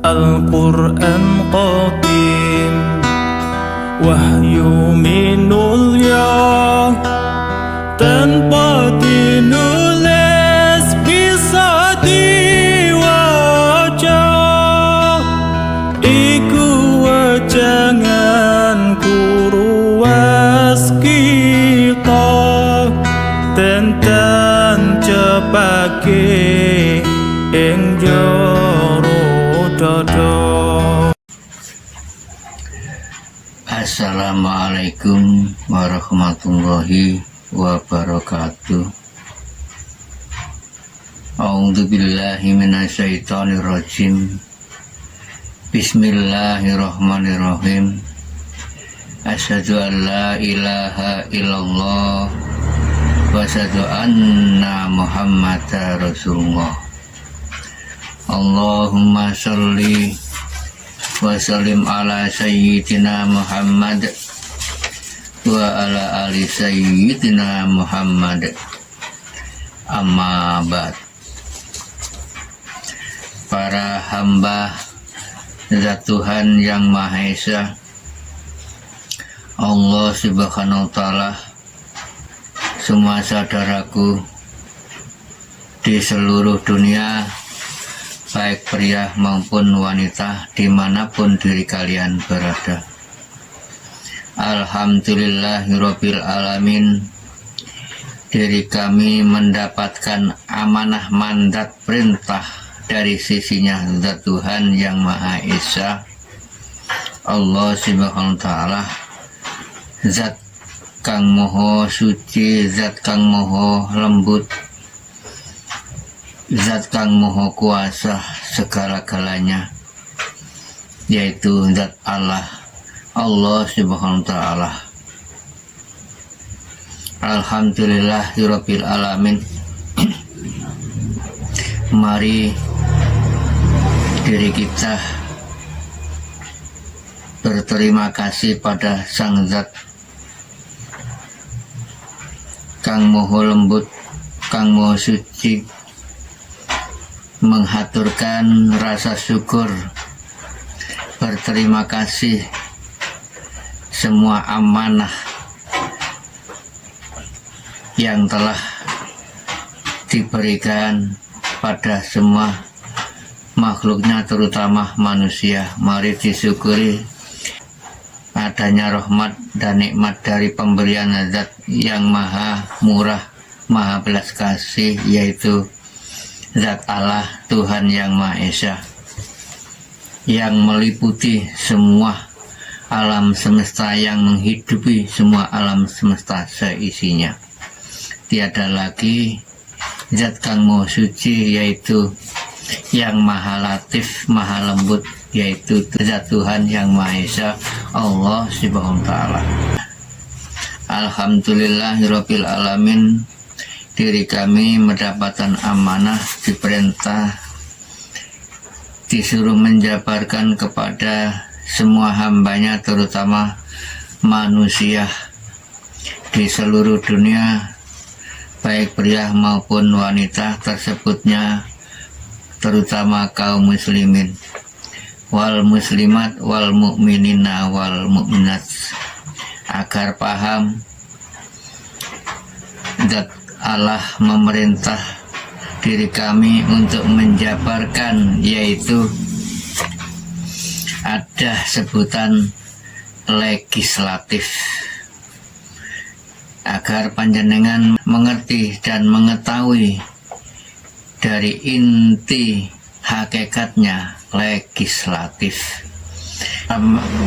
Al-Quran Qadim, wahyu minulya tanpa dinulis bisa diwaca. Iku wajangan kuruas kita tentang cepake ing jero dodo. Assalamualaikum warahmatullahi wabarakatuh. A'udzubillahi minasyaitonirrajim. Bismillahirrahmanirrahim. Asyhadu an la ilaha illallah wa asyhadu anna Muhammadar Rasulullah. Allahumma sholli wa sallim ala sayyidina Muhammad wa ala ali sayyidina Muhammad. Amma ba'd. Para hamba zat Tuhan yang Maha Esa, Allah Subhanahu wa Ta'ala, semua saudaraku di seluruh dunia, baik pria maupun wanita, dimanapun diri kalian berada. Alhamdulillahirabbil alamin. Diri kami mendapatkan amanah mandat perintah dari sisinya zat Tuhan yang Maha Esa, Allah Subhanahu wa Ta'ala, zat kang moho suci, zat kang moho lembut, zat kang moho kuasa segala-galanya, yaitu zat Allah Subhanahu wa Ta'ala. Alhamdulillahirabbil alamin. Mari diri kita berterima kasih pada sang zat kang moho lembut, kang moho suci, menghaturkan rasa syukur, berterima kasih semua amanah yang telah diberikan pada semua makhluknya, terutama manusia. Mari disyukuri adanya rahmat dan nikmat dari pemberian zat yang maha murah, maha belas kasih, yaitu zat Allah, Tuhan yang Maha Esa, yang meliputi semua alam semesta, yang menghidupi semua alam semesta seisinya. Tiada lagi zat kang moho suci, yaitu yang maha latif, maha lembut, yaitu zat Tuhan yang Maha Esa, Allah Subhanahu wa Ta'ala. Alhamdulillahirabbil alamin. Diri kami mendapatkan amanah, diperintah, disuruh menjabarkan kepada semua hambanya, terutama manusia di seluruh dunia, baik pria maupun wanita, tersebutnya terutama kaum muslimin, wal muslimat, wal mu'minina, wal mu'minat, agar paham zat Allah memerintah diri kami untuk menjabarkan, yaitu ada sebutan legislatif, agar panjenengan mengerti dan mengetahui dari inti hakikatnya legislatif.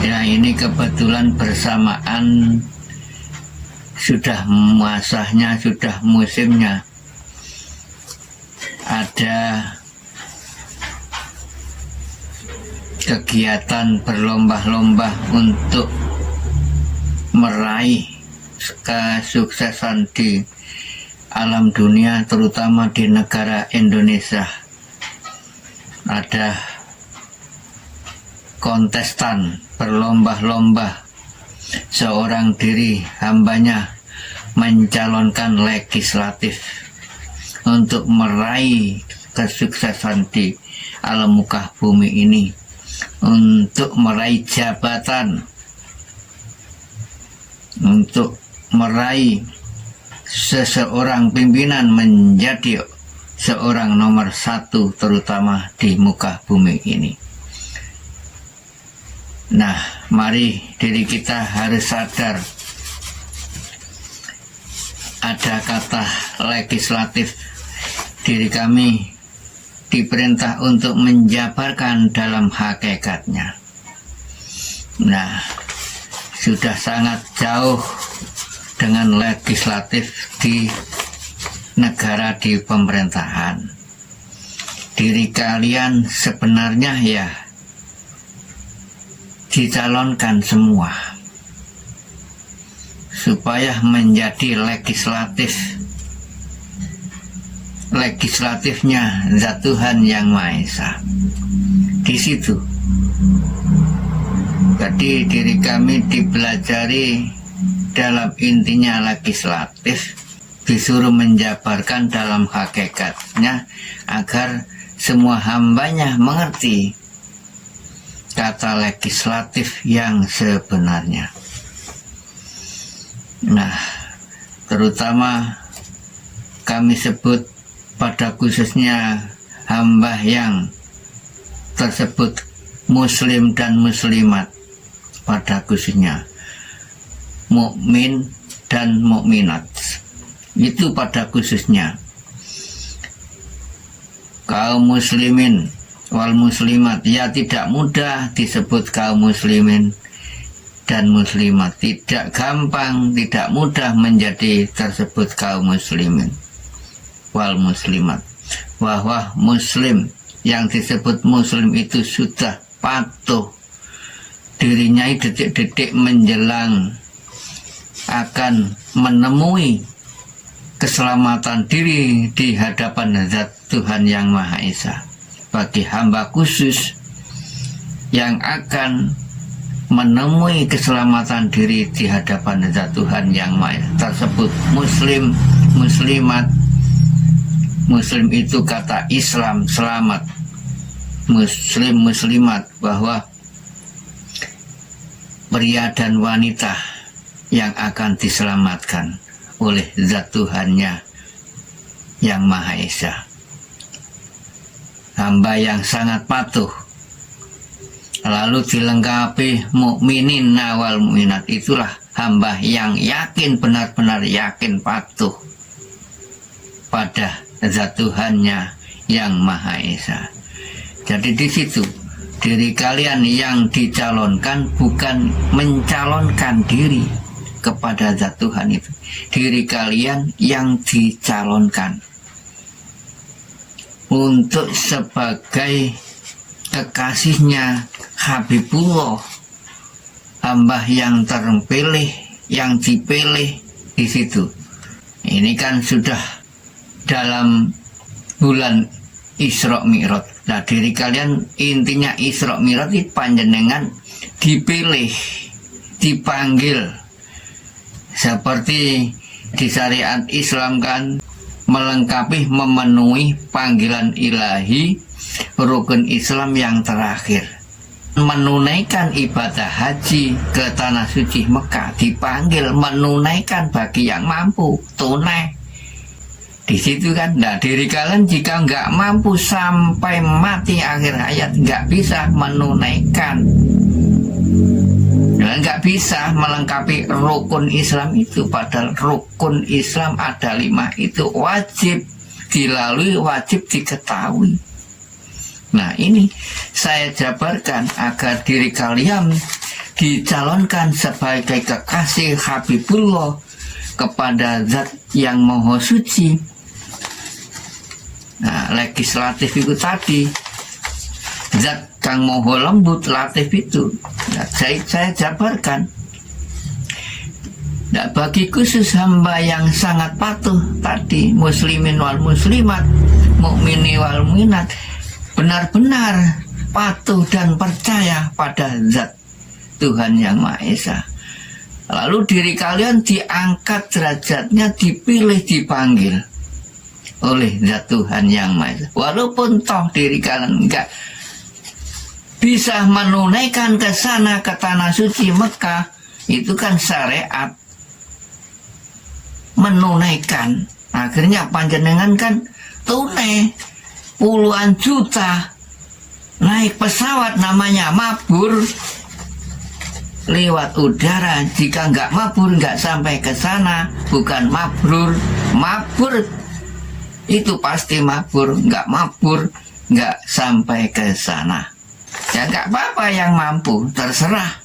Ya, ini kebetulan bersamaan sudah masanya, sudah musimnya. Ada kegiatan berlomba-lomba untuk meraih kesuksesan di alam dunia, terutama di negara Indonesia. Ada kontestan berlomba-lomba, seorang diri hambanya mencalonkan legislatif untuk meraih kesuksesan di alam muka bumi ini, untuk meraih jabatan, untuk meraih seseorang pimpinan menjadi seorang nomor satu terutama di muka bumi ini. Nah, mari diri kita harus sadar ada kata legislatif. Diri kami diperintah untuk menjabarkan dalam hakikatnya. Nah, sudah sangat jauh dengan legislatif di negara, di pemerintahan. Diri kalian sebenarnya ya dicalonkan semua supaya menjadi legislatifnya Zat Tuhan Yang Maha Esa. Di situ. Jadi diri kami dipelajari dalam intinya legislatif, disuruh menjabarkan dalam hakikatnya agar semua hambanya mengerti kata legislatif yang sebenarnya. Nah, terutama kami sebut pada khususnya hamba yang tersebut muslim dan muslimat, pada khususnya mukmin dan mukminat, itu pada khususnya. Kaum muslimin wal muslimat, ya tidak mudah disebut kaum muslimin dan muslimat, tidak gampang, tidak mudah menjadi tersebut kaum muslimin wal muslimat, bahwa muslim yang disebut muslim itu sudah patuh dirinya detik-detik menjelang akan menemui keselamatan diri di hadapan Zat Tuhan Yang Maha Esa. Bagi hamba khusus yang akan menemui keselamatan diri di hadapan Zat Tuhan Yang Maha Esa tersebut muslim, muslimat. Muslim itu kata Islam, selamat. Muslim, muslimat, bahwa pria dan wanita yang akan diselamatkan oleh Zat Tuhannya Yang Maha Esa. Hamba yang sangat patuh, lalu dilengkapi mukminin wal mukminat, itulah hamba yang yakin, benar-benar yakin patuh pada Zat Tuhannya Yang Maha Esa. Jadi di situ diri kalian yang dicalonkan, bukan mencalonkan diri kepada Zat Tuhan itu. Diri kalian yang dicalonkan untuk sebagai kekasihnya Habibullah, hamba yang terpilih, yang dipilih di situ. Ini kan sudah dalam bulan Isra Mi'raj. Nah, diri kalian intinya Isra Mi'raj itu panjenengan dipilih, dipanggil. Seperti di syariat Islam kan melengkapi, memenuhi panggilan ilahi rukun Islam yang terakhir. Menunaikan ibadah haji ke Tanah Suci Mekah, dipanggil menunaikan bagi yang mampu, tunai. Di situ kan, nah diri kalian jika nggak mampu sampai mati akhir hayat, nggak bisa menunaikan, nggak bisa melengkapi rukun Islam itu. Padahal rukun Islam ada 5, itu wajib dilalui, wajib diketahui. Nah, ini saya jabarkan agar diri kalian dicalonkan sebagai kekasih Habibullah kepada Zat yang Maha Suci. Nah, legislatif itu tadi, Zat Kang Maha Lembut, latif itu. Nah, saya jabarkan. Nah, bagi khusus hamba yang sangat patuh tadi, muslimin wal muslimat, mukmini wal mukminat, benar-benar patuh dan percaya pada Zat Tuhan Yang Maha Esa. Lalu diri kalian diangkat derajatnya, dipilih, dipanggil oleh Zat Tuhan Yang Maha Esa. Walaupun toh diri kalian enggak bisa menunaikan ke sana, ke tanah suci Mekah, itu kan syariat menunaikan. Akhirnya panjenengan kan tunai puluhan juta, naik pesawat namanya mabur lewat udara. Jika nggak mabur nggak sampai ke sana, bukan mabrur. Mabur itu pasti mabur, nggak mabur nggak sampai ke sana. Ya nggak apa-apa yang mampu, terserah.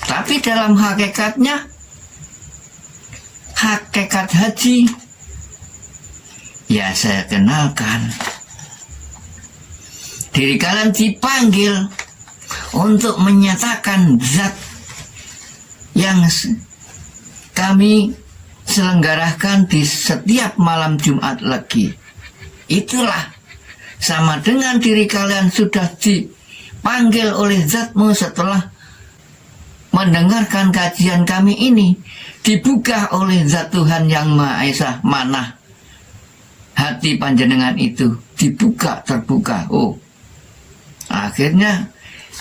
Tapi dalam hakikatnya, hakikat haji, ya saya kenalkan. Diri kalian dipanggil untuk menyatakan zat yang kami selenggarakan di setiap malam Jumat Legi. Itulah sama dengan diri kalian sudah dipanggil oleh zatmu setelah mendengarkan kajian kami ini, dibuka oleh Zat Tuhan Yang Maha Esa. Mana hati panjenengan itu dibuka, terbuka. Oh, akhirnya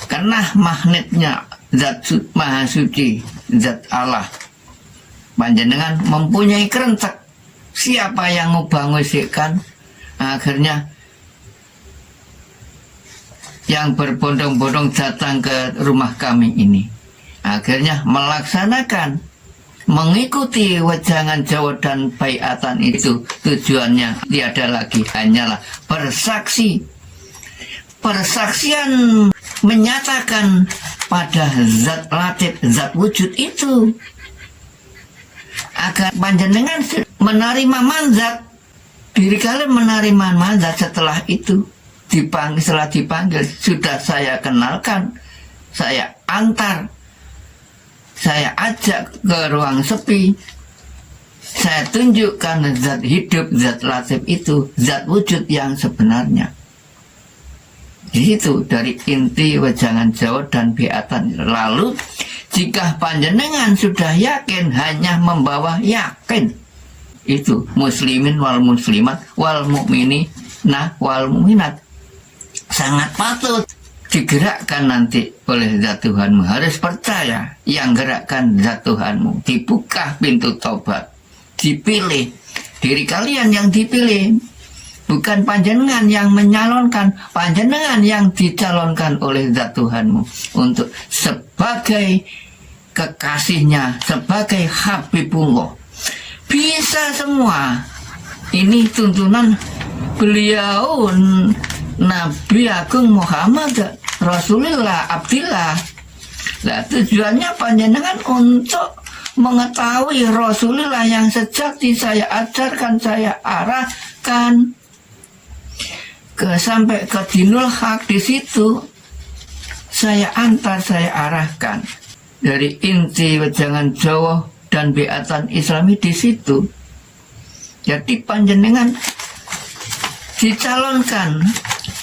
kena magnetnya Zat Maha Suci, Zat Allah. Panjenengan mempunyai kerentek. Siapa yang ngubangusikan? Akhirnya yang berbondong-bondong datang ke rumah kami ini. Akhirnya melaksanakan, mengikuti wejangan Jawa dan baiatan itu. Tujuannya tiada lagi, hanyalah bersaksi. Persaksian menyatakan pada zat latif, zat wujud itu, agar panjenengan menerima mandat. Diri kalian menerima mandat setelah itu. Setelah dipanggil, sudah saya kenalkan, saya antar, saya ajak ke ruang sepi, saya tunjukkan zat hidup, zat latif itu, zat wujud yang sebenarnya. Itu dari inti wejangan Jawa dan baiatan. Lalu jika panjenengan sudah yakin, hanya membawa yakin, itu muslimin wal muslimat wal mu'minina wal mu'minat, sangat patut digerakkan nanti oleh Zat Tuhanmu. Harus percaya, yang gerakkan Zat Tuhanmu. Dibuka pintu tobat, dipilih. Diri kalian yang dipilih, bukan panjenengan yang menyalonkan, panjenengan yang dicalonkan oleh Zat Tuhanmu untuk sebagai kekasihnya, sebagai Habibullah. Bisa semua. Ini tuntunan beliau, Nabi Agung Muhammad Rasulullah Abdillah. Nah, tujuannya panjenengan untuk mengetahui Rasulullah yang sejati saya ajarkan, saya arahkan sampai ke Dinul Haq. Di situ saya antar, saya arahkan dari inti wejangan Jawa dan baiatan Islami di situ. Jadi panjenengan dicalonkan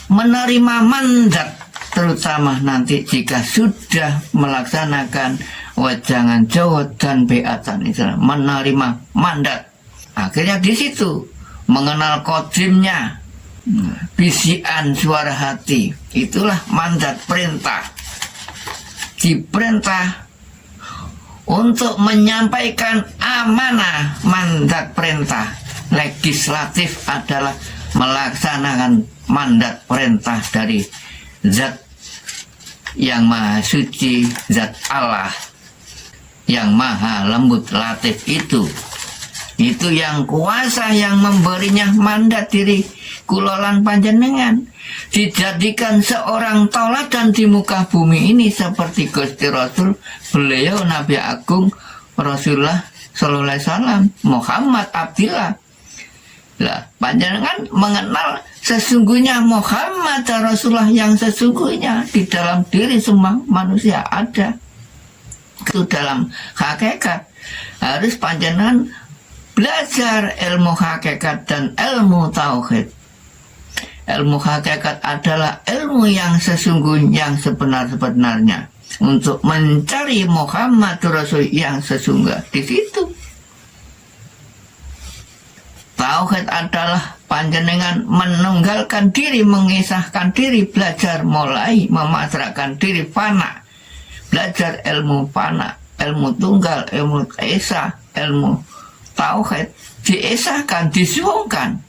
menerima mandat, terutama nanti jika sudah melaksanakan wejangan Jawa dan baiatan Islam, menerima mandat. Akhirnya di situ mengenal kodimnya, bisian suara hati, itulah mandat perintah. Diperintah untuk menyampaikan amanah. Mandat perintah legislatif adalah melaksanakan mandat perintah dari Zat yang Maha Suci, Zat Allah yang Maha Lembut Latif itu yang kuasa, yang memberinya mandat diri kulolan panjenengan, dijadikan seorang tauladan di muka bumi ini seperti Gusti Rasul, beliau Nabi Agung Rasulullah Sallallahu Alaihi Wasallam Muhammad Abdillah. Lah, panjenengan mengenal sesungguhnya Muhammad Rasulullah yang sesungguhnya di dalam diri semua manusia ada. Itu dalam hakikat. Harus panjenengan belajar ilmu hakikat dan ilmu tauhid. Ilmu hakikat adalah ilmu yang sesungguhnya, yang sebenar-benarnya, untuk mencari Muhammad Rasul yang sesungguhnya. Di situ Tauhid adalah panjenengan menunggalkan diri, mengisahkan diri, belajar mulai memasrahkan diri fana, belajar ilmu fana, ilmu tunggal, ilmu esa, ilmu tauhid, diesahkan, disuungkan.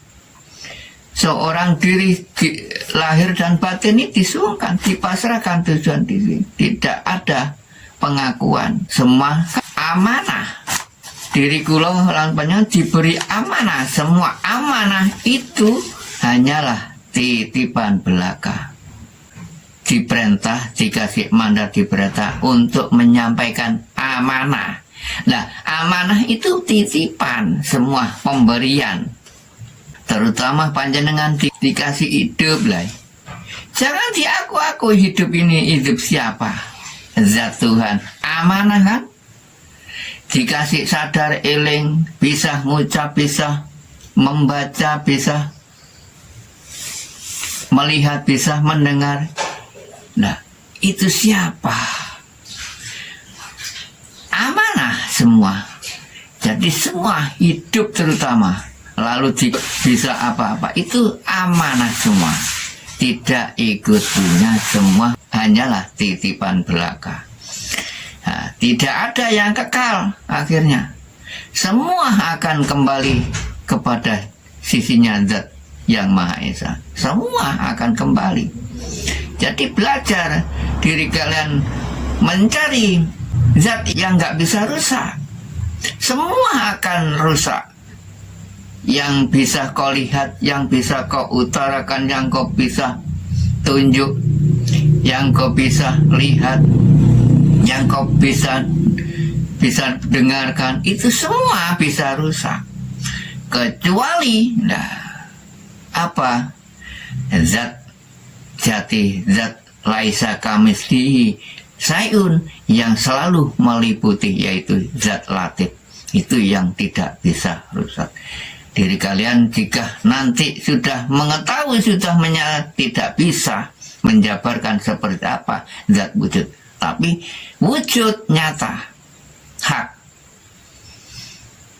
Seorang diri lahir dan batin ini disuungkan, dipasrahkan tujuan diri. Tidak ada pengakuan, semua amanah. Diri kula lan panjenengan diberi amanah, semua amanah itu hanyalah titipan belaka. Diperintah, dikasih mandat, diperintah untuk menyampaikan amanah. Nah, amanah itu titipan, semua pemberian. Terutama panjenengan dikasih hidup lah. Jangan diaku-aku hidup ini hidup siapa? Zat Tuhan. Amanah kan? Dikasih sadar eling, bisa ngucap, bisa membaca, bisa melihat, bisa mendengar. Nah, itu siapa? Amanah semua. Jadi semua hidup terutama, lalu bisa apa-apa, itu amanah semua. Tidak ikut punya, semua hanyalah titipan belaka. Nah, tidak ada yang kekal akhirnya. Semua akan kembali kepada sisinya Zat yang Maha Esa. Semua akan kembali. Jadi belajar diri kalian mencari Zat yang nggak bisa rusak. Semua akan rusak. Yang bisa kau lihat, yang bisa kau utarakan, yang kau bisa tunjuk, yang kau bisa lihat, yang kau bisa dengarkan, itu semua bisa rusak. Kecuali apa? Zat jati, zat laisa kamislihi sayun, yang selalu meliputi, yaitu zat latif. Itu yang tidak bisa rusak. Diri kalian jika nanti sudah mengetahui, sudah menyadari, tidak bisa menjabarkan seperti apa zat wujud, tapi wujud nyata, hak,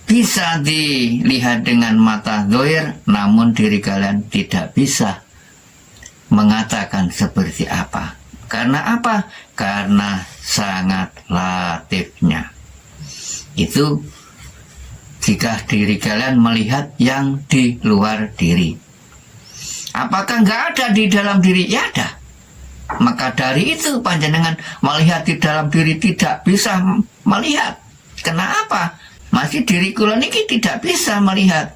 bisa dilihat dengan mata zahir, namun diri kalian tidak bisa mengatakan seperti apa. Karena apa? Karena sangat latifnya. Itu jika diri kalian melihat yang di luar diri. Apakah nggak ada di dalam diri? Ya ada. Maka dari itu panjenengan melihat di dalam diri tidak bisa melihat. Kenapa? Masih diri kula niki tidak bisa melihat.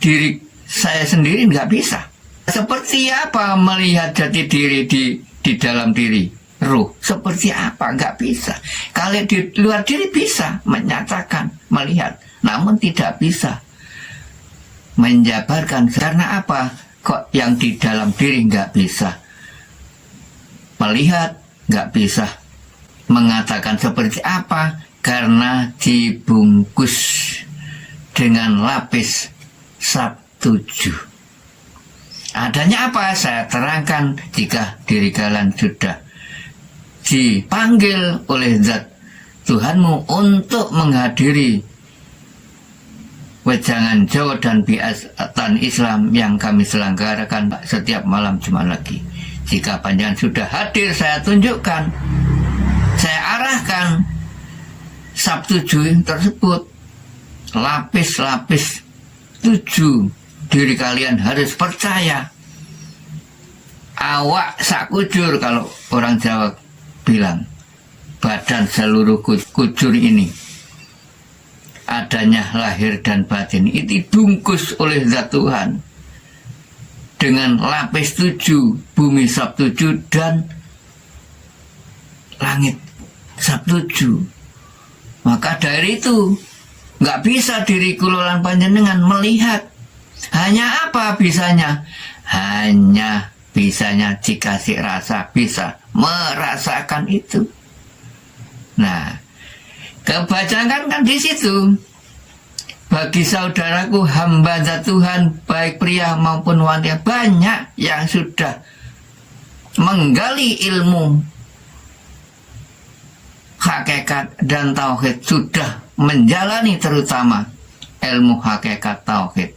Diri saya sendiri nggak bisa. Seperti apa melihat jati diri di dalam diri? Ruh, seperti apa? Nggak bisa. Kalau di luar diri bisa menyatakan, melihat, namun tidak bisa menjabarkan. Karena apa? Kok yang di dalam diri nggak bisa melihat, nggak bisa mengatakan seperti apa? Karena dibungkus dengan lapis sab 7. Adanya apa? Saya terangkan jika diri kalian sudah dipanggil oleh Zat Tuhanmu untuk menghadiri wejangan Jawa dan Biatan Islam yang kami selenggarakan setiap malam Jumat lagi. Jika panjenengan sudah hadir, saya tunjukkan, saya arahkan Sabtu 7 tersebut, lapis-lapis 7. Diri kalian harus percaya. Awak sakujur, kalau orang Jawa bilang, badan seluruh kujur ini, adanya lahir dan batin, itu dibungkus oleh Zat Tuhan dengan lapis 7, bumi sab 7 dan langit sab 7. Maka dari itu nggak bisa diri kula lan panjenengan melihat. Hanya apa bisanya? Hanya bisanya dikasih rasa, bisa merasakan itu. Nah, kebacakan kan di situ. Bagi saudaraku hamba Zat Tuhan, baik pria maupun wanita, banyak yang sudah menggali ilmu hakikat dan tauhid, sudah menjalani terutama ilmu hakikat tauhid.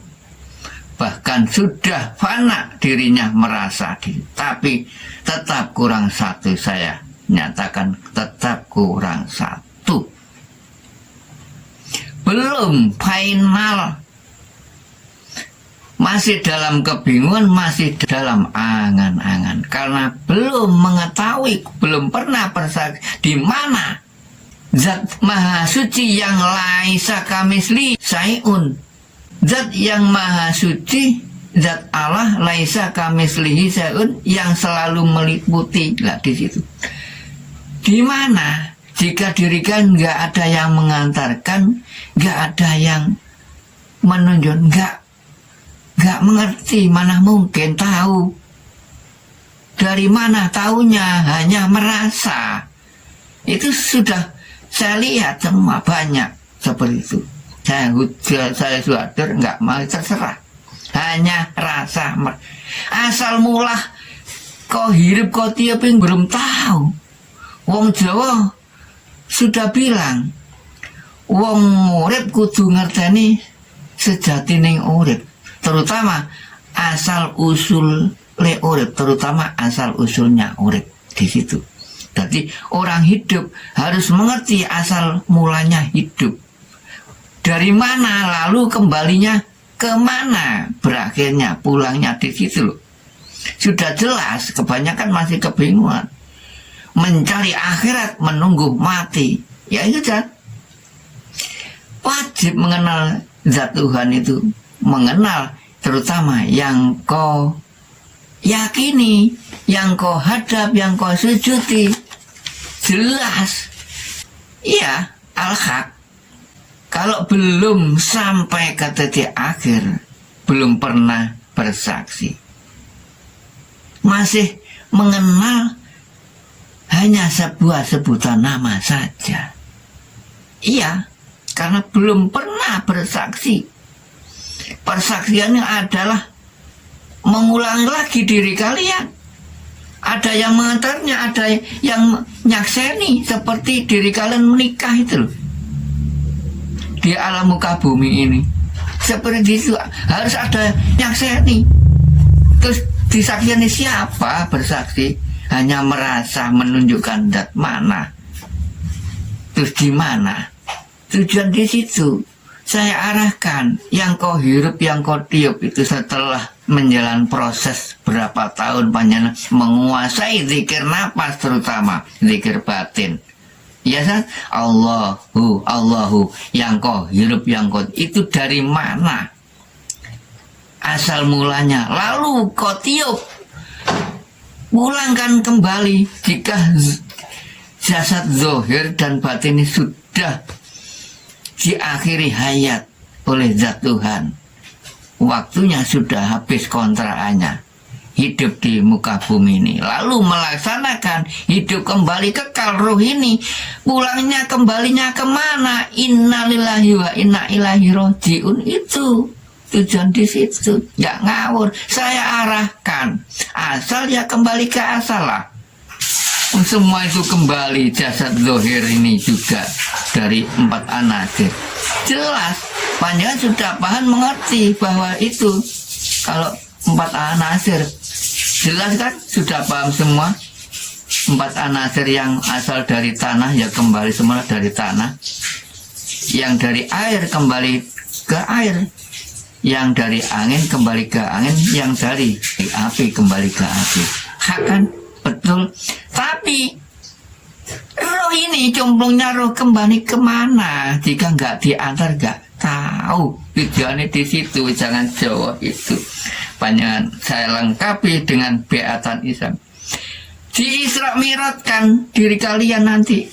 Bahkan sudah fana dirinya merasa diri, tapi tetap kurang satu. Saya nyatakan tetap kurang satu. Belum final, masih dalam kebingungan, masih dalam angan-angan, karena belum mengetahui, belum pernah bersaksi di mana Zat Maha Suci yang laisa kamisli sayun, Zat yang Maha Suci, Zat Allah laisa kamislihi sayun, yang selalu meliputi. Lah di situ, di mana jika diri kan nggak ada yang mengantarkan, nggak ada yang menunjuk, nggak mengerti, mana mungkin tahu. Dari mana taunya? Hanya merasa. Itu sudah saya lihat semua, banyak seperti itu. Saya sudah nggak mau, terserah. Hanya rasa. Asal mula kau hidup kau tiapin belum tahu. Wong Jawa sudah bilang, wong urip kudu ngerteni sejatining urip, terutama asal usul le urip, terutama asal usulnya urip di situ. Jadi orang hidup harus mengerti asal mulanya hidup. Dari mana lalu kembalinya kemana, berakhirnya pulangnya di situ loh. Sudah jelas, kebanyakan masih kebingungan. Mencari akhirat, menunggu mati. Ya itu kan. Wajib mengenal zat Tuhan itu. Mengenal terutama yang kau yakini, yang kau hadap, yang kau sujudi. Jelas. Iya, al-haq. Kalau belum sampai ke titik akhir, belum pernah bersaksi, masih mengenal hanya sebuah sebutan nama saja. Iya, karena belum pernah bersaksi. Persaksiannya adalah mengulangi lagi diri kalian. Ada yang mengantarnya, ada yang nyakseni, seperti diri kalian menikah itu loh. Di alam muka bumi ini seperti itu, harus ada nyakseni. Terus disaksikan siapa bersaksi? Hanya merasa menunjukkan zat mana. Terus di mana? Tujuan di situ. Saya arahkan yang kau hirup, yang kau tiup itu setelah menjalani proses berapa tahun panjang menguasai zikir nafas, terutama zikir batin. Ya kan? Allahu, Allahu, yang kau hirup, yang kau itu dari mana? Asal mulanya. Lalu kau tiup. Pulangkan kembali jika jasad zahir dan batin ini sudah diakhiri hayat oleh zat Tuhan. Waktunya sudah habis kontraannya. Hidup di muka bumi ini. Lalu melaksanakan hidup kembali kekal ruh ini. Pulangnya kembalinya kemana? Innalillahi wa inna ilaihi rajiun. Itu tujuan di situ. Nggak ngawur. Saya arahkan. Asal ya kembali ke asal lah. Semua itu kembali jasad zahir ini juga dari 4 anasir. Jelas, panjang sudah paham mengerti bahwa itu kalau 4 anasir, jelas kan sudah paham semua. 4 anasir yang asal dari tanah ya kembali semua dari tanah. Yang dari air kembali ke air. Yang dari angin kembali ke angin. Yang dari api kembali ke api. Hak kan? Betul. Tapi roh ini cemplungnya roh kembali kemana? Jika nggak diantar nggak tahu. Tujuannya di situ, jangan jauh itu. Panjangan saya lengkapi dengan beatan Islam. Di Isra Mi'rajkan diri kalian nanti.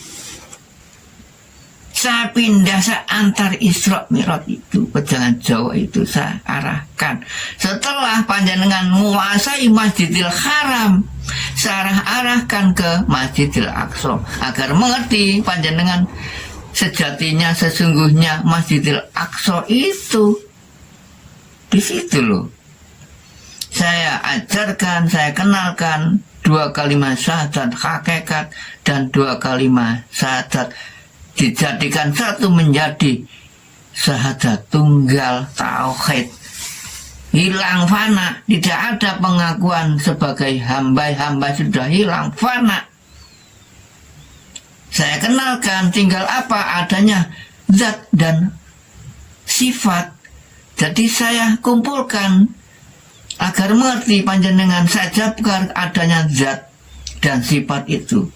Saya pindah, saya antar Isra Mi'raj itu, pejangan Jawa itu saya arahkan. Setelah panjenengan menguasai Masjidil Haram, saya arahkan ke Masjidil Aqsa agar mengerti panjenengan sejatinya, sesungguhnya Masjidil Aqsa itu di situ loh. Saya ajarkan, saya kenalkan 2 kalimat syahadat hakikat dan 2 kalimat syahadat dijadikan satu menjadi syahadat tunggal tauhid hilang fana, tidak ada pengakuan sebagai hamba sudah hilang fana. Saya kenalkan tinggal apa adanya zat dan sifat. Jadi saya kumpulkan agar mengerti panjenengan, saya jawabkan adanya zat dan sifat itu.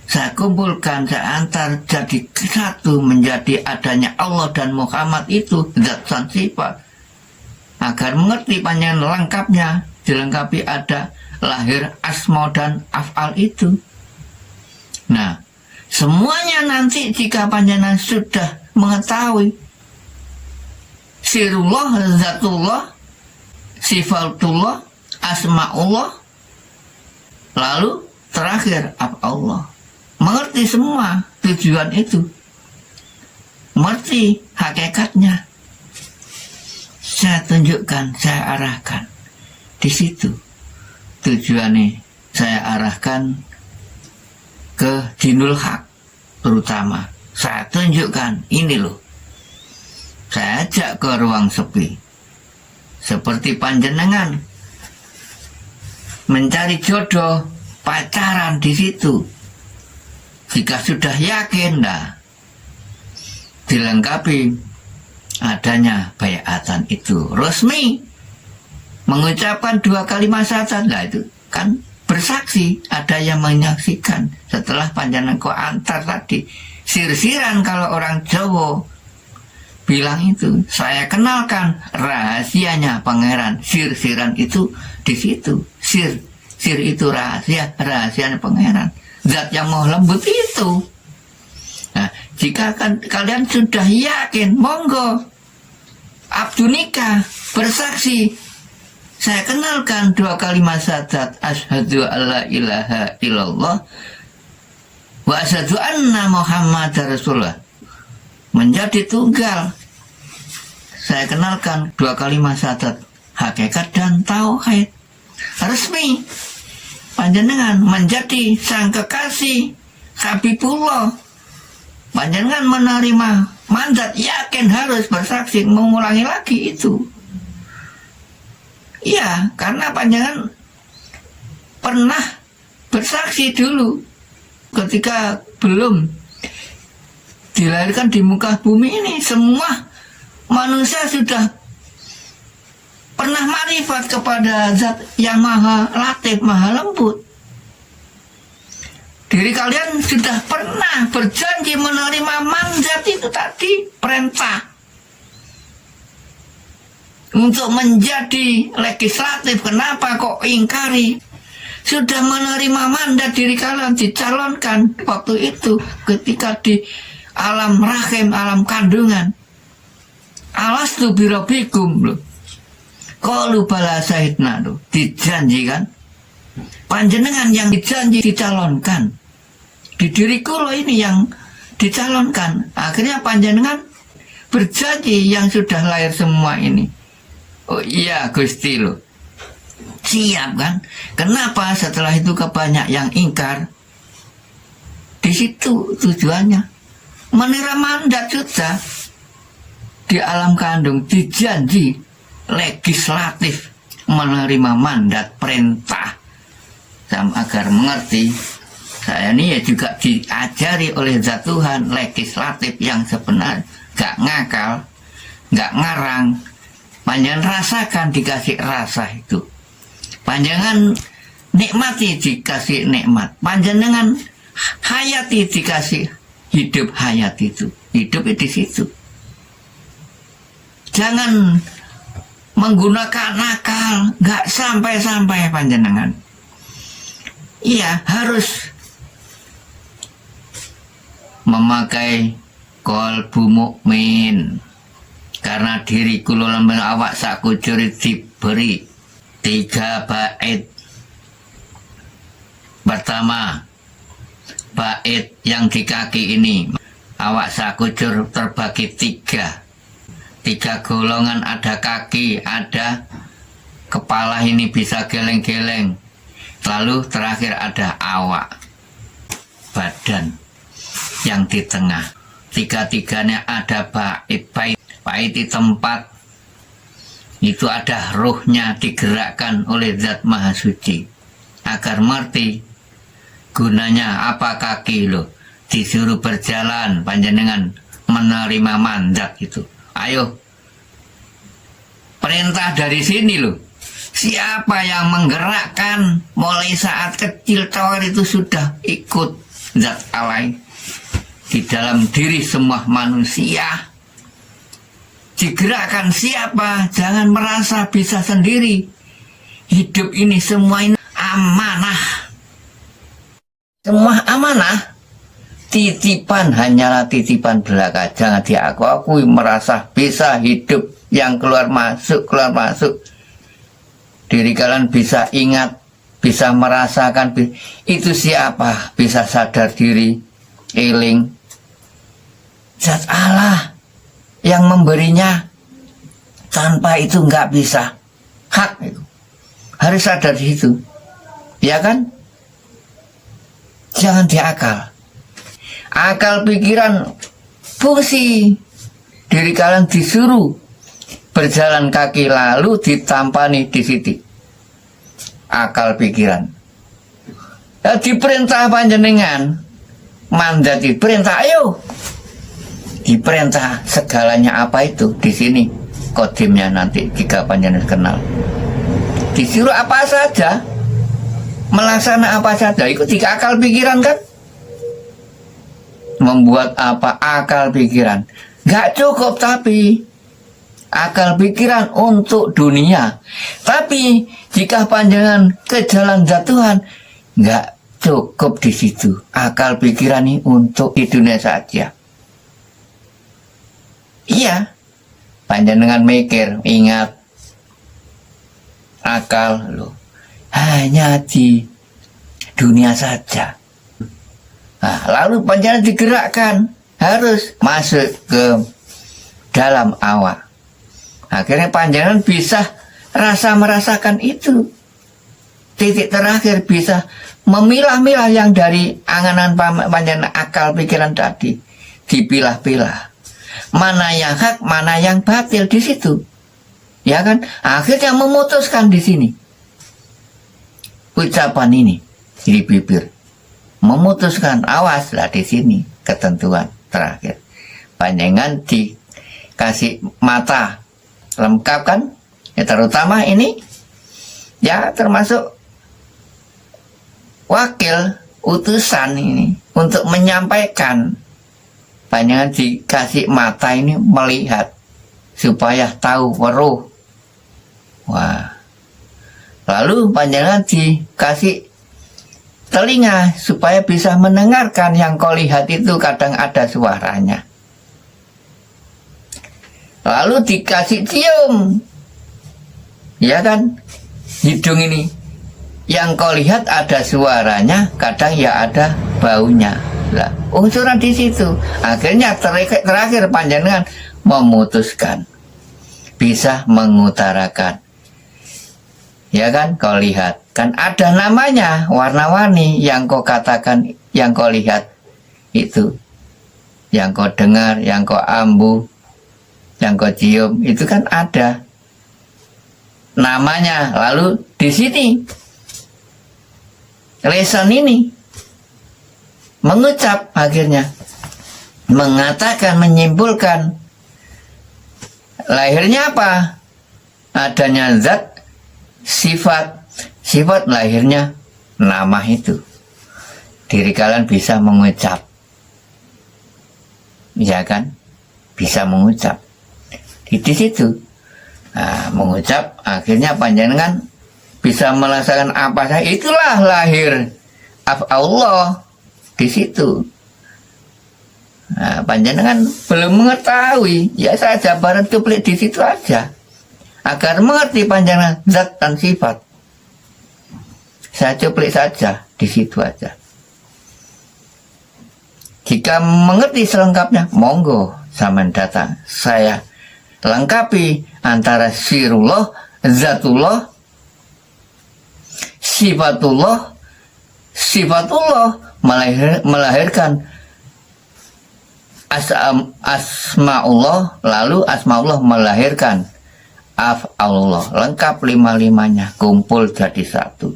Saya kumpulkan, saya antar jadi satu menjadi adanya Allah dan Muhammad itu zat dan sifat. Agar mengerti panjenengan lengkapnya, dilengkapi ada lahir asma dan af'al itu. Nah, semuanya nanti jika panjenengan sudah mengetahui sirullah, zatullah, sifatullah, asma'ullah, lalu terakhir Allah. Mengerti semua tujuan itu, mengerti hakikatnya. Saya tunjukkan, saya arahkan di situ. Tujuannya saya arahkan ke dinul haq, terutama saya tunjukkan ini loh. Saya ajak ke ruang sepi, seperti panjenengan mencari jodoh, pacaran di situ. Jika sudah yakin, dah dilengkapi adanya bayatan itu resmi, mengucapkan 2 kalimat syahadat. Lah itu kan bersaksi, ada yang menyaksikan. Setelah panjenengan kau antar tadi sir-siran, kalau orang Jawa bilang itu, saya kenalkan rahasianya pangeran. Sir-siran itu di situ. Sir itu rahasia, rahasianya pangeran. Zat yang mau lembut itu. Nah, jika kalian sudah yakin, monggo abdu nikah, bersaksi. Saya kenalkan 2 kalimat syahadat, asyhadu alla ilaha illallah wa asyhadu anna muhammadar rasulullah, menjadi tunggal. Saya kenalkan 2 kalimat syahadat, hakikat dan tauhid. Resmi panjenengan menjadi sang kekasih Habibullah. Panjenengan menerima mandat, yakin harus bersaksi, mengulangi lagi itu. Iya, karena panjenengan pernah bersaksi dulu ketika belum dilahirkan di muka bumi ini. Semua manusia sudah pernah marifat kepada zat yang maha latif, maha lembut. Diri kalian sudah pernah berjanji menerima mandat itu tadi, perintah untuk menjadi legislatif. Kenapa kok ingkari? Sudah menerima mandat diri kalian, dicalonkan waktu itu ketika di alam rahim, alam kandungan. Alastu birabbikum loh. Qalu bala syahidna tuh, dijanjikan. Panjenengan yang dijanji dicalonkan. Di diriku loh ini yang dicalonkan. Akhirnya panjenengan berjanji yang sudah lahir semua ini. Oh iya Gusti loh. Siap kan? Kenapa setelah itu kebanyak yang ingkar? Di situ tujuannya. Menerima mandat sudah. Di alam kandung dijanji legislatif, menerima mandat perintah. Agar mengerti, saya ini ya juga diajari oleh zat Tuhan legislatif yang sebenar, gak ngakal, gak ngarang. Panjenengan rasakan, dikasih rasa itu. Panjenengan nikmati, dikasih nikmat. Panjenengan hayati, dikasih hidup hayat itu. Hidup di situ. Jangan menggunakan akal, gak sampai-sampai panjenengan. Iya, harus memakai qalbu mukmin. Karena diri kula lan awak sakujur diberi 3 bait. Pertama, bait yang di kaki ini, awak sakujur terbagi 3. 3 golongan, ada kaki, ada kepala ini bisa geleng-geleng. Lalu terakhir ada awak, badan yang di tengah. 3-tiganya ada bait. Paiti tempat itu ada ruhnya digerakkan oleh Zat Maha Suci agar mengerti gunanya apa kaki lo disuruh berjalan panjenengan menerima mandat itu. Ayo, perintah dari sini loh. Siapa yang menggerakkan mulai saat kecil tawar itu sudah ikut Zat Allah di dalam diri semua manusia. Digerakkan siapa? Jangan merasa bisa sendiri. Hidup ini semua ini amanah. Semua amanah. Titipan hanyalah titipan belaka. Jangan diakui merasa bisa hidup yang keluar masuk. Diri kalian bisa ingat, bisa merasakan. Itu siapa? Bisa sadar diri, eling. Zat Allah yang memberinya. Tanpa itu nggak bisa. Hak itu. Harus sadar di situ. Ya kan? Jangan diakal. Akal pikiran fungsi. Diri kalian disuruh berjalan kaki lalu ditampani di situ. Akal pikiran. Ya, diperintah panjenengan. Mandat diperintah, ayo. Diperintah segalanya apa itu di sini kodimnya nanti jika panjenengan kenal. Disuruh apa saja, melaksanakan apa saja, ikuti akal pikiran kan. Membuat apa akal pikiran nggak cukup, tapi akal pikiran untuk dunia. Tapi jika panjangan ke jalan Zat Tuhan nggak cukup di situ. Akal pikiran ini untuk di dunia saja. Iya, panjenengan mikir, ingat, akal lo hanya di dunia saja. Nah, lalu panjenengan digerakkan harus masuk ke dalam awak. Akhirnya panjenengan bisa merasakan itu. Titik terakhir bisa memilah-milah yang dari angan-angan panjenengan akal pikiran tadi, dipilah-pilah. Mana yang hak, mana yang batil di situ, ya kan? Akhirnya memutuskan di sini. Ucapan ini di bibir, memutuskan awaslah di sini ketentuan terakhir. Panjangan dikasih mata lengkap kan? Ya, terutama ini, ya termasuk wakil utusan ini untuk menyampaikan. Panjangan dikasih mata ini melihat supaya tahu weruh. Wah. Lalu panjangan dikasih telinga supaya bisa mendengarkan yang kau lihat itu kadang ada suaranya. Lalu dikasih cium. Ya kan? Hidung ini yang kau lihat ada suaranya, kadang ya ada baunya. Lah, unsuran di situ. Akhirnya terakhir panjenengan memutuskan, bisa mengutarakan. Ya kan, kau lihat kan ada namanya, warna-warni yang kau katakan, yang kau lihat itu, yang kau dengar, yang kau ambu, yang kau cium, itu kan ada namanya. Lalu di sini lesan ini mengucap, akhirnya mengatakan, menyimpulkan. Lahirnya apa? Adanya zat, sifat. Sifat lahirnya nama itu. Diri kalian bisa mengucap. Ya kan? Bisa mengucap. Di situ. Nah, mengucap, akhirnya panjenengan bisa melaksanakan apa saja. Itulah lahir Allah. Di situ. Nah, panjenengan belum mengetahui, ya saja barat cuplik di situ aja, agar mengerti panjenengan zat dan sifat. Saya cuplik saja di situ aja. Jika mengerti selengkapnya, monggo sampean datang. Saya lengkapi antara sirullah, zatullah, sifatullah. Sifatullah melahirkan asmaullah, lalu asmaullah melahirkan af'alullah, lengkap lima-limanya kumpul jadi satu.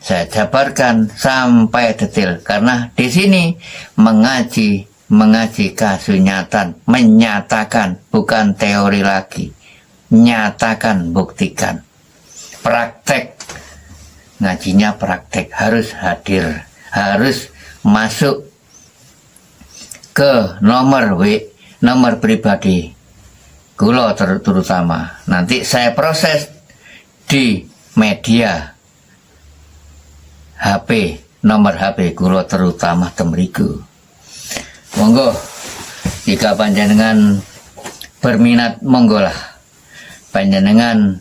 Saya jabarkan sampai detail karena di sini mengaji kasunyatan, menyatakan, bukan teori lagi, nyatakan, buktikan, praktek. Ngajinya praktek, harus hadir, harus masuk ke nomor pribadi kula terutama. Nanti saya proses di media HP, nomor HP kula terutama temriku. Monggo jika panjenengan berminat, monggo lah panjenengan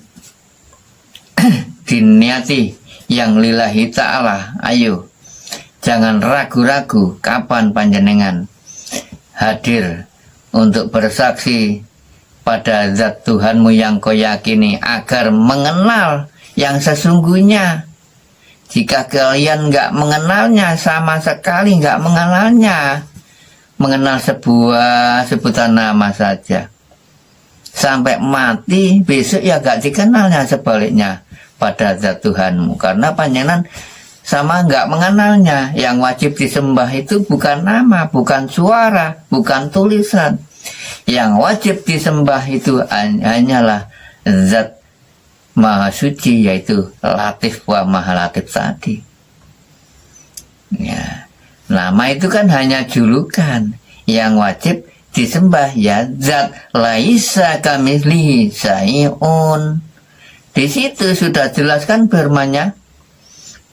diniati yang lillahi ta'ala. Ayo, jangan ragu-ragu kapan panjenengan hadir untuk bersaksi pada zat Tuhanmu yang kau yakini, agar mengenal yang sesungguhnya. Jika kalian nggak mengenalnya, sama sekali nggak mengenalnya, mengenal sebuah sebutan nama saja, sampai mati besok ya gak dikenalnya sebaliknya pada zat Tuhanmu, karena panjenengan sama nggak mengenalnya. Yang wajib disembah itu bukan nama, bukan suara, bukan tulisan. Yang wajib disembah itu hanyalah zat maha suci, yaitu latif wa maha latif tadi. Ya, nama itu kan hanya julukan. Yang wajib disembah ya zat laisa kamitslihi syai'un. Di situ sudah jelaskan firman-Nya.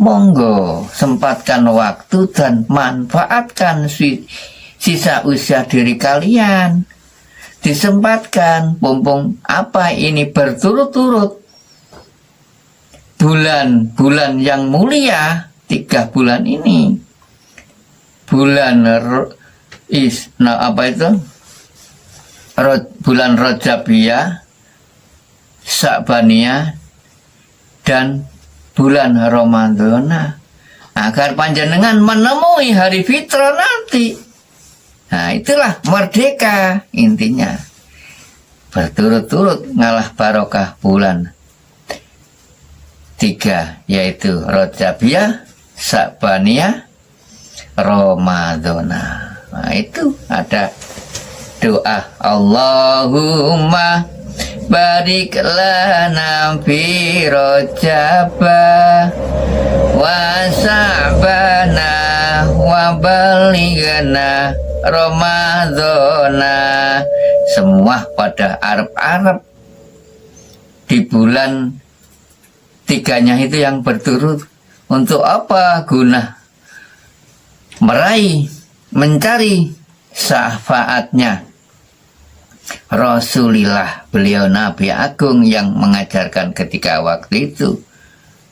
Monggo sempatkan waktu dan manfaatkan sisa usia diri kalian. Disempatkan, mumpung apa ini berturut-turut bulan-bulan yang mulia, 3 bulan ini, bulan bulan Rajabiyah, Sa'baniyah, dan bulan Ramadhana, agar panjenengan menemui hari fitrah nanti. Nah, itulah merdeka intinya. Berturut-turut ngalah barokah bulan 3, yaitu Rajabiyah, Sa'baniyah, Ramadhana. Nah, itu ada doa Allahumma barik lana fi Rajabah wa Sa'bana wa balighna Ramadhana. Semua pada Arab-Arab di bulan 3-nya itu yang berturut. Untuk apa? Guna meraih, mencari syafaatnya Rasulullah, beliau Nabi Agung yang mengajarkan ketika waktu itu.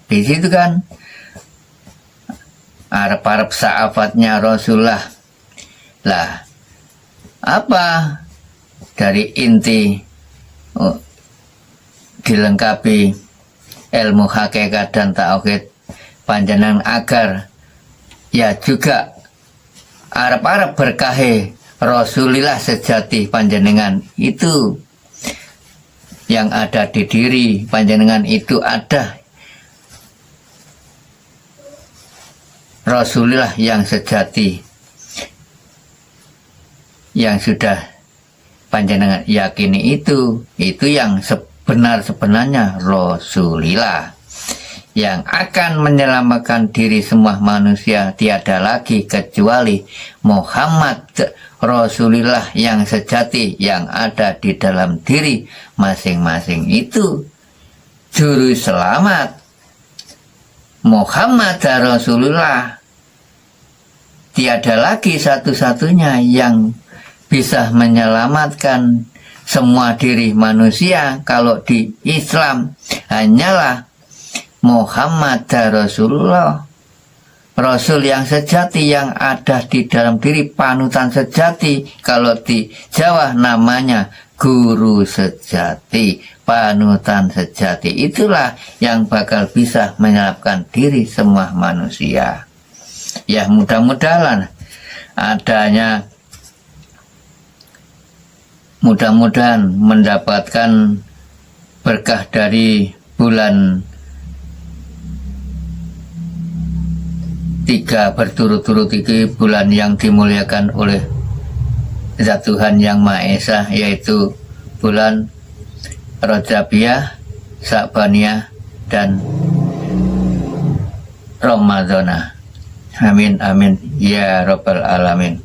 Di situ kan Arab-Arab syafaatnya Rasulullah. Lah, apa dari inti dilengkapi ilmu hakikat dan tauhid panjenengan, agar ya juga Arab-Arab berkahe Rasulullah sejati panjenengan itu yang ada di diri panjenengan, itu ada Rasulullah yang sejati yang sudah panjenengan yakini, itu yang sebenarnya Rasulullah yang akan menyelamatkan diri semua manusia. Tiada lagi kecuali Muhammad Rasulullah yang sejati yang ada di dalam diri masing-masing. Itu juru selamat Muhammad Rasulullah. Tiada lagi satu-satunya yang bisa menyelamatkan semua diri manusia. Kalau di Islam hanyalah Muhammad Rasulullah, Rasul yang sejati yang ada di dalam diri, panutan sejati. Kalau di Jawa namanya guru sejati, panutan sejati. Itulah yang bakal bisa menyelamatkan diri semua manusia. Ya, mudah-mudahan adanya mudah-mudahan mendapatkan berkah dari bulan 3 berturut-turut ini, bulan yang dimuliakan oleh Zat Tuhan Yang Maha Esa, yaitu bulan Rajabiyah, Sa'baniyah, dan Ramadhanah. Amin amin ya rabbal alamin.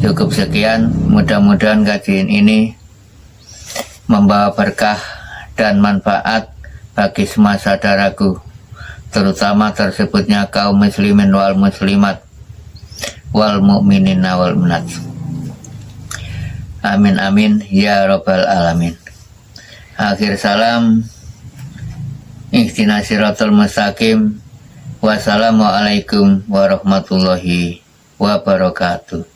Cukup sekian, mudah-mudahan kajian ini membawa berkah dan manfaat bagi semua saudaraku, terutama tersebutnya kaum muslimin wal muslimat wal mu'minin wal mu'minat. Amin amin ya rabbal alamin. Akhir salam, ihdinas siratal mustaqim. Wassalamualaikum warahmatullahi wabarakatuh.